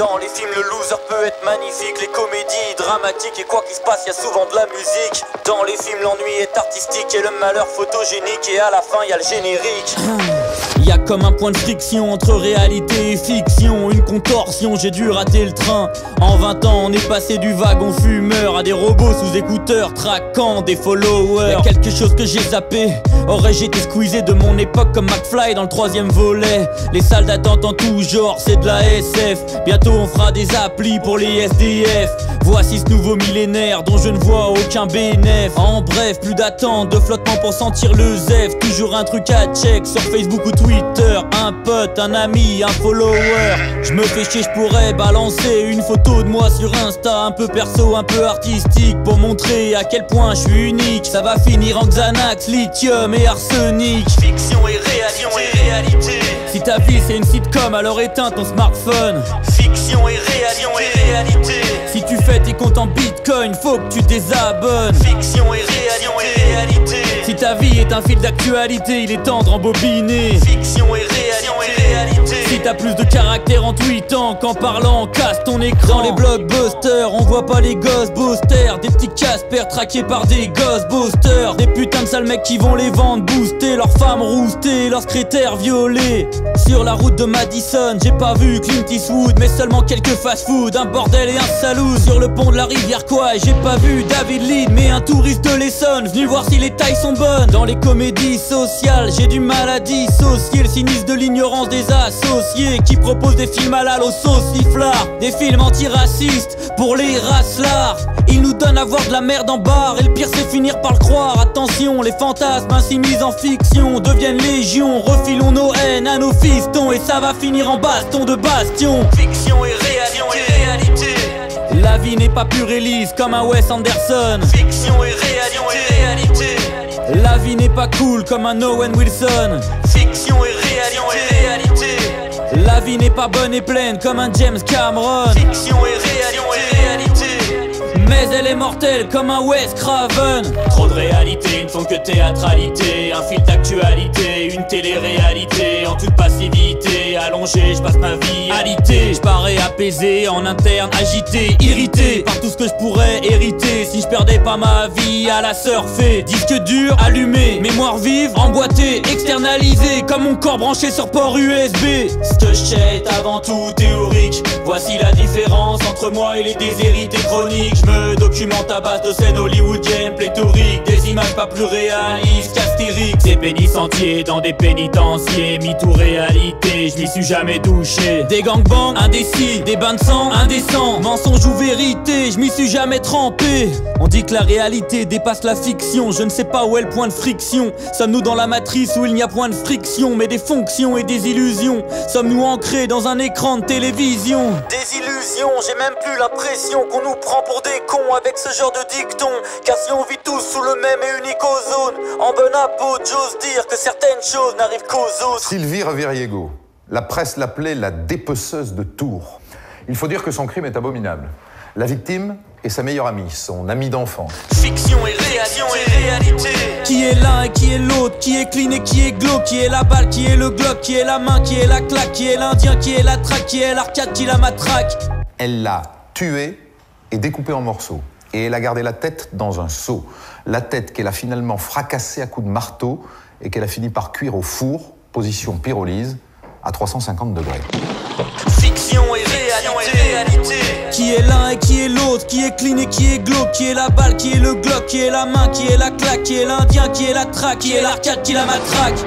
Dans les films, le loser peut être magnifique, les comédies dramatiques, et quoi qu'il se passe, y a souvent de la musique. Dans les films, l'ennui est artistique et le malheur photogénique, et à la fin, y a le générique. Y a comme un point de friction entre réalité et fiction, une contorsion, j'ai dû rater le train. En 20 ans, on est passé du wagon fumeur à des robots sous écouteurs, traquant des followers. Y'a quelque chose que j'ai zappé, aurais-je été squeezé de mon époque comme McFly dans le 3e volet. Les salles d'attente en tout genre, c'est de la SF. Bientôt on fera des applis pour les SDF. Voici ce nouveau millénaire dont je ne vois aucun bénéf. En bref, plus d'attente, de flottement pour sentir le zef. Toujours un truc à check sur Facebook ou Twitter. Un pote, un ami, un follower. Je me fais chier, je pourrais balancer une photo de moi sur Insta, un peu perso, un peu artistique, pour montrer à quel point je suis unique. Ça va finir en Xanax, lithium et arsenic. Fiction et réalité. Si ta vie c'est une sitcom, alors éteins ton smartphone. Fiction et réalité. Si tu fais tes comptes en bitcoin, faut que tu désabonnes. Fiction et réalité. Si ta vie est un fil d'actualité, il est temps de rembobiner. Fiction et réalité. Si t'as plus de caractère en tweetant qu'en parlant, casse ton écran. Dans les blockbusters, on voit pas les ghostbusters. Des petits Casper traqués par des ghostbusters. Des putains de sales mecs qui vont les vendre, booster leurs femmes roustées, leurs secrétaires violés. Sur la route de Madison, j'ai pas vu Clint Eastwood, mais seulement quelques fast-food, un bordel et un saloon. Sur le pont de la rivière Kwai, j'ai pas vu David Lead, mais un touriste de l'Essonne, venu voir si les tailles sont bonnes. Dans les comédies sociales, j'ai du mal à dissocier le cynisme de l'ignorance des associés qui proposent des films halal aux sauciflards, des films antiracistes pour les racelards. Ils nous donnent à voir de la merde en barre, et le pire c'est finir par le croire. Attention, les fantasmes ainsi mis en fiction deviennent légion. Refilons nos haines à nos fistons, et ça va finir en baston de bastion. Fiction et réalité. La vie n'est pas pure et lisse comme un Wes Anderson. Fiction et réalité. La vie n'est pas cool comme un Owen Wilson. Fiction et réalité. La vie n'est pas bonne et pleine comme un James Cameron. Fiction et réalité. Mais elle est mortelle comme un Wes Craven. Trop de réalité ne font que théâtralité, un fil d'actualité, une télé-réalité en toute passivité. Allongé, je passe ma vie alité. Je parais apaisé, en interne agité, irrité par tout ce que je pourrais hériter si je perdais pas ma vie à la surfer. Disque dur, allumé, mémoire vive, emboîtée, externalisée comme mon corps branché sur port USB. Ce que je sais est avant tout théorique. Voici la différence entre moi et les déshérités chroniques. Je me documente à base de scènes hollywoodiennes pléthoriques, des images pas plus réalistes qu'Astérix. Des pénis entiers dans des pénitenciers, MeToo réalité, je m'y suis jamais douché. Des gangbangs indécis, des bains de sang indécents, mensonge ou vérité, je m'y suis jamais trempé. On dit que la réalité dépasse la fiction, je ne sais pas où est le point de friction. Sommes-nous dans la matrice où il n'y a point de friction, mais des fonctions et des illusions? Sommes-nous ancrés dans un écran de télévision? Des illusions, j'ai même plus l'impression qu'on nous prend pour des cons avec ce genre de dicton. Car si on vit tous sous le même et unique ozone, en bonne apôtre, j'ose dire que certaines choses n'arrivent qu'aux autres. Sylvie Reviriego, la presse l'appelait la dépeceuse de Tours. Il faut dire que son crime est abominable. La victime est sa meilleure amie, son amie d'enfance. Fiction et réalité. Qui est l'un et qui est l'autre, qui est clean et qui est glauque, qui est la balle, qui est le glock, qui est la main, qui est la claque, qui est l'indien, qui est la traque, qui est l'arcade, qui la matraque. Elle l'a tué et découpé en morceaux. Et elle a gardé la tête dans un seau. La tête qu'elle a finalement fracassée à coups de marteau et qu'elle a fini par cuire au four, position pyrolyse, à 350 degrés. Fiction et réalité. Qui est l'un et qui est l'autre, qui est clean et qui est glauque, qui est la balle, qui est le glock, qui est la main, qui est la claque, qui est l'indien, qui est la traque, qui est l'arcade, qui la matraque.